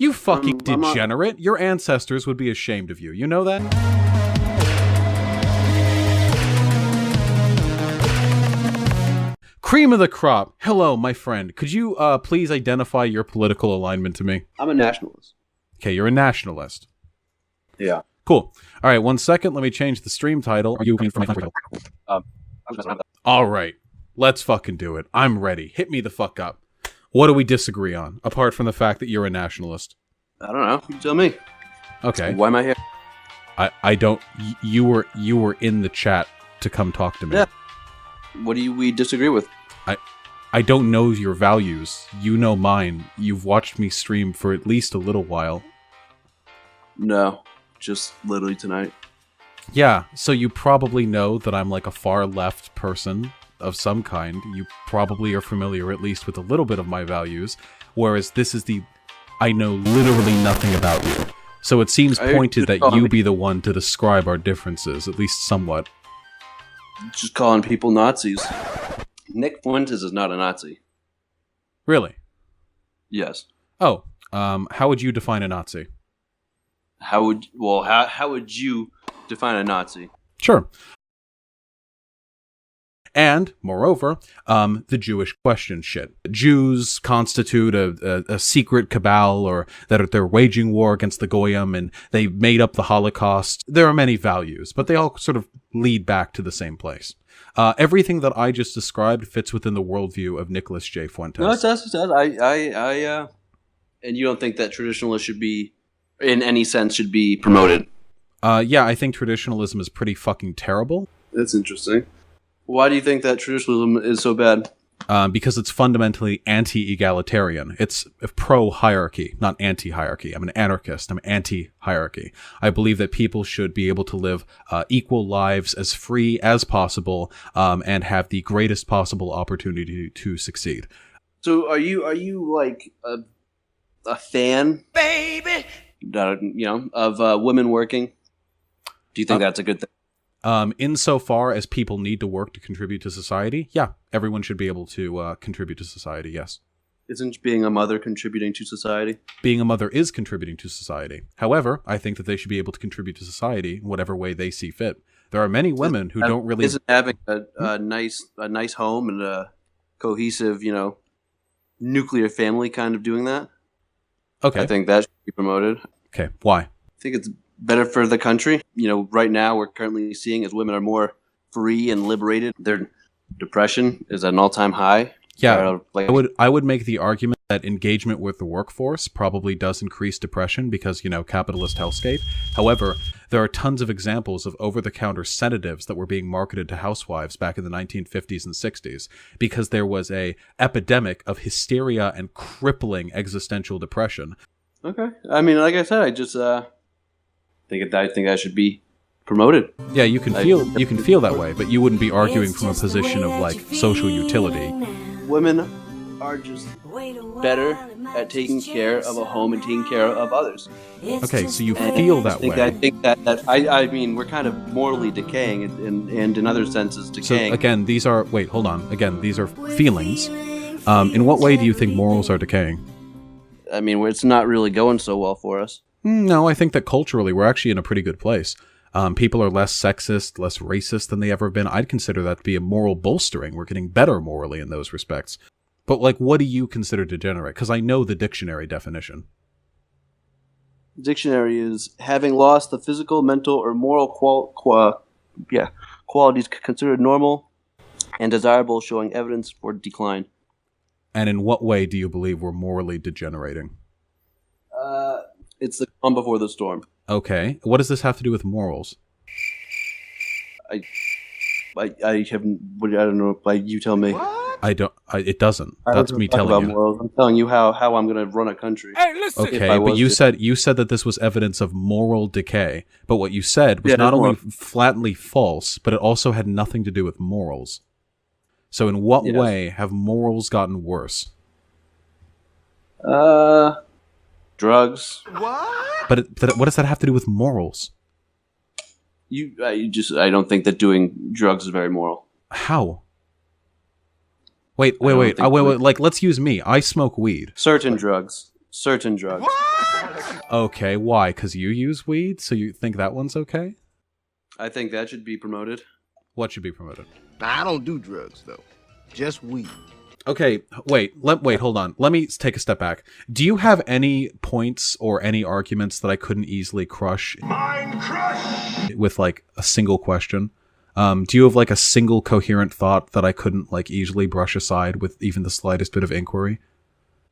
You fucking degenerate. Your ancestors would be ashamed of you. You know that? Cream of the crop. Hello, my friend. Could you please identify your political alignment to me? I'm a nationalist. Okay, you're a nationalist. Yeah. Cool. All right, 1 second. Let me change the stream title. Are you from All right. Let's fucking do it. I'm ready. Hit me the fuck up. What do we disagree on, apart from the fact that you're a nationalist? I don't know. You tell me. Okay. Why am I here? I don't... You were in the chat to come talk to me. Yeah. What do we disagree with? I don't know your values. You know mine. You've watched me stream for at least a little while. No. Just literally tonight. Yeah, so you probably know that I'm like a far left person of some kind. You probably are familiar at least with a little bit of my values, whereas this is I know literally nothing about you. So it seems pointed that you be the one to describe our differences, at least somewhat. Just calling people Nazis. Nick Fuentes is not a Nazi. Really? Yes. Oh, how would you define a Nazi? How would you define a Nazi? Sure. And, moreover, the Jewish question shit. Jews constitute a secret cabal, or that they're waging war against the Goyim, and they made up the Holocaust. There are many values, but they all sort of lead back to the same place. Everything that I just described fits within the worldview of Nicholas J. Fuentes. No, it does. And you don't think that traditionalists should be, in any sense, should be promoted? Yeah, I think traditionalism is pretty fucking terrible. That's interesting. Why do you think that traditionalism is so bad? Because it's fundamentally anti-egalitarian. It's pro-hierarchy, not anti-hierarchy. I'm an anarchist. I'm anti-hierarchy. I believe that people should be able to live equal lives, as free as possible, and have the greatest possible opportunity to succeed. So are you like a fan, baby, of women working? Do you think that's a good thing? Insofar as people need to work to contribute to society, yeah, everyone should be able to contribute to society, yes. Isn't being a mother contributing to society? Being a mother is contributing to society. However, I think that they should be able to contribute to society in whatever way they see fit. There are many women who don't really... Isn't having a nice home and a cohesive, nuclear family kind of doing that? Okay. I think that should be promoted. Okay, why? I think it's better for the country. Right now we're currently seeing as women are more free and liberated. Their depression is at an all-time high. Yeah, I would make the argument that engagement with the workforce probably does increase depression because, capitalist hellscape. However, there are tons of examples of over-the-counter sedatives that were being marketed to housewives back in the 1950s and 60s because there was a epidemic of hysteria and crippling existential depression. Okay. I mean, like I said, I just... I think I should be promoted. Yeah, you can feel that way, but you wouldn't be arguing from a position of like social utility. Women are just better at taking care of a home and taking care of others. Okay, so you feel that way. I think that I mean we're kind of morally decaying and in other senses decaying. So again, these are feelings. In what way do you think morals are decaying? I mean, it's not really going so well for us. No, I think that culturally we're actually in a pretty good place. People are less sexist, less racist than they ever have been. I'd consider that to be a moral bolstering. We're getting better morally in those respects. But, what do you consider degenerate? Because I know the dictionary definition. Dictionary is having lost the physical, mental, or moral qualities considered normal and desirable, showing evidence for decline. And in what way do you believe we're morally degenerating? It's the calm before the storm. Okay. What does this have to do with morals? I don't know. You tell me. What? It doesn't. That's me telling you. Morals. I'm telling you how I'm going to run a country. Hey, listen. Okay, but you said that this was evidence of moral decay. But what you said was not only flatly false, but it also had nothing to do with morals. So in what way have morals gotten worse? Drugs. What? But what does that have to do with morals? I don't think that doing drugs is very moral. How? Wait. Like, let's use me. I smoke weed. Certain drugs. What? Okay, why? Because you use weed, so you think that one's okay? I think that should be promoted. What should be promoted? I don't do drugs, though. Just weed. Okay, wait, hold on. Let me take a step back. Do you have any points or any arguments that I couldn't easily crush? Mind crush! With, like, a single question? Do you have, like, a single coherent thought that I couldn't, like, easily brush aside with even the slightest bit of inquiry?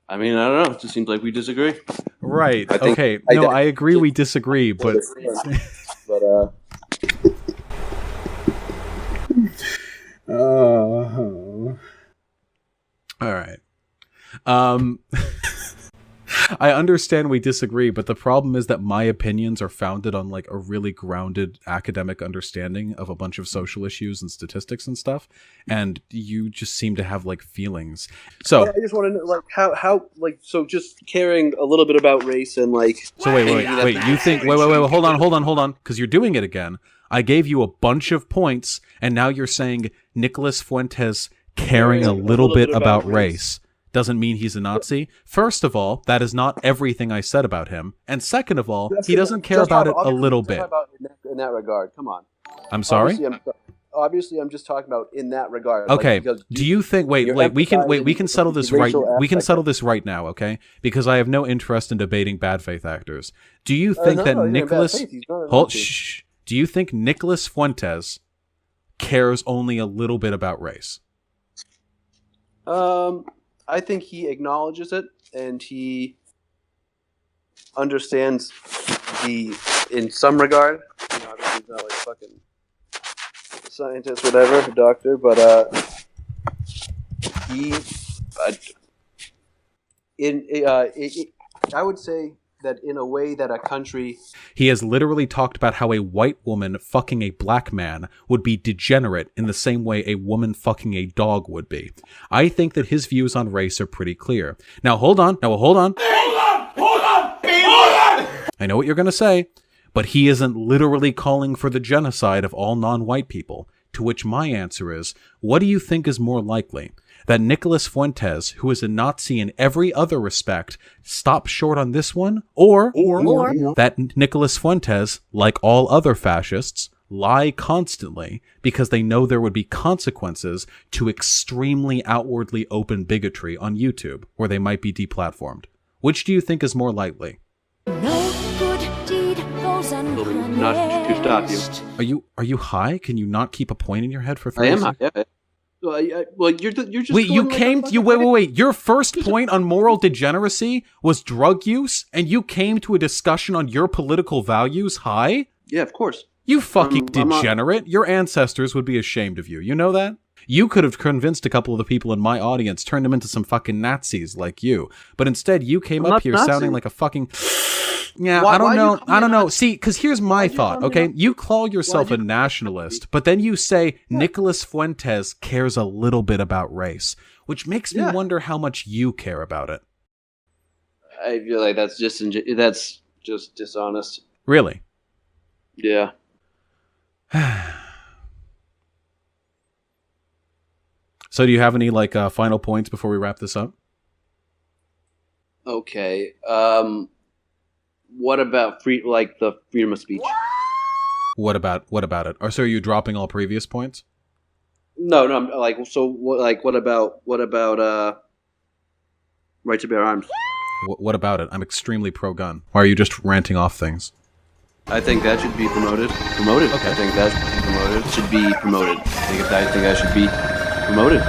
I mean, I don't know. It just seems like we disagree. Right, okay. No, I agree we disagree, but... All right. I understand we disagree, but the problem is that my opinions are founded on like a really grounded academic understanding of a bunch of social issues and statistics and stuff, and you just seem to have like feelings. So I just want to know, like, how, like, so just caring a little bit about race and like. So wait. You think? Wait. Hold on, because you're doing it again. I gave you a bunch of points, and now you're saying Nicholas Fuentes caring a little bit about race doesn't mean he's a Nazi. First of all, that is not everything I said about him. And second of all, he doesn't care about it a little bit. In that regard, come on. I'm sorry? Obviously, I'm just talking about in that regard. Okay. Like, do you think? Wait. We can settle this right. We can settle this right now, okay? Because I have no interest in debating bad faith actors. Do you think that Nicholas? Shh. Do you think Nicholas Fuentes cares only a little bit about race? I think he acknowledges it and he understands in some regard. You know, obviously he's not like fucking scientist, whatever, doctor, but I would say that in a way that a country... He has literally talked about how a white woman fucking a black man would be degenerate in the same way a woman fucking a dog would be. I think that his views on race are pretty clear. Now, hold on. Hold on! I know what you're going to say, but he isn't literally calling for the genocide of all non-white people. To which my answer is, what do you think is more likely? That Nicholas Fuentes, who is a Nazi in every other respect, stops short on this one, or that Nicholas Fuentes, like all other fascists, lie constantly because they know there would be consequences to extremely outwardly open bigotry on YouTube, where they might be deplatformed. Which do you think is more likely? No good deed goes unpunished. Not to stop you. Are you high? Can you not keep a point in your head for 30 I am seconds? high. Yeah. Well, you're just. Wait, wait. Your first point on moral degeneracy was drug use, and you came to a discussion on your political values high? Yeah, of course. You fucking degenerate. Your ancestors would be ashamed of you. You know that? You could have convinced a couple of the people in my audience, turned them into some fucking Nazis like you. But instead, you came up here sounding like a fucking... Yeah, I don't know. See, because here's my thought, okay? You call yourself a nationalist, but then you say Nicholas Fuentes cares a little bit about race, which makes me wonder how much you care about it. I feel like that's just dishonest. Really? Yeah. So do you have any like final points before we wrap this up? Okay. What about the freedom of speech? What about it? Or so are you dropping all previous points? No. What about right to bear arms? What about it? I'm extremely pro-gun. Or are you just ranting off things? I think that should be promoted. Okay. I think that should be promoted. I think that should be promoted.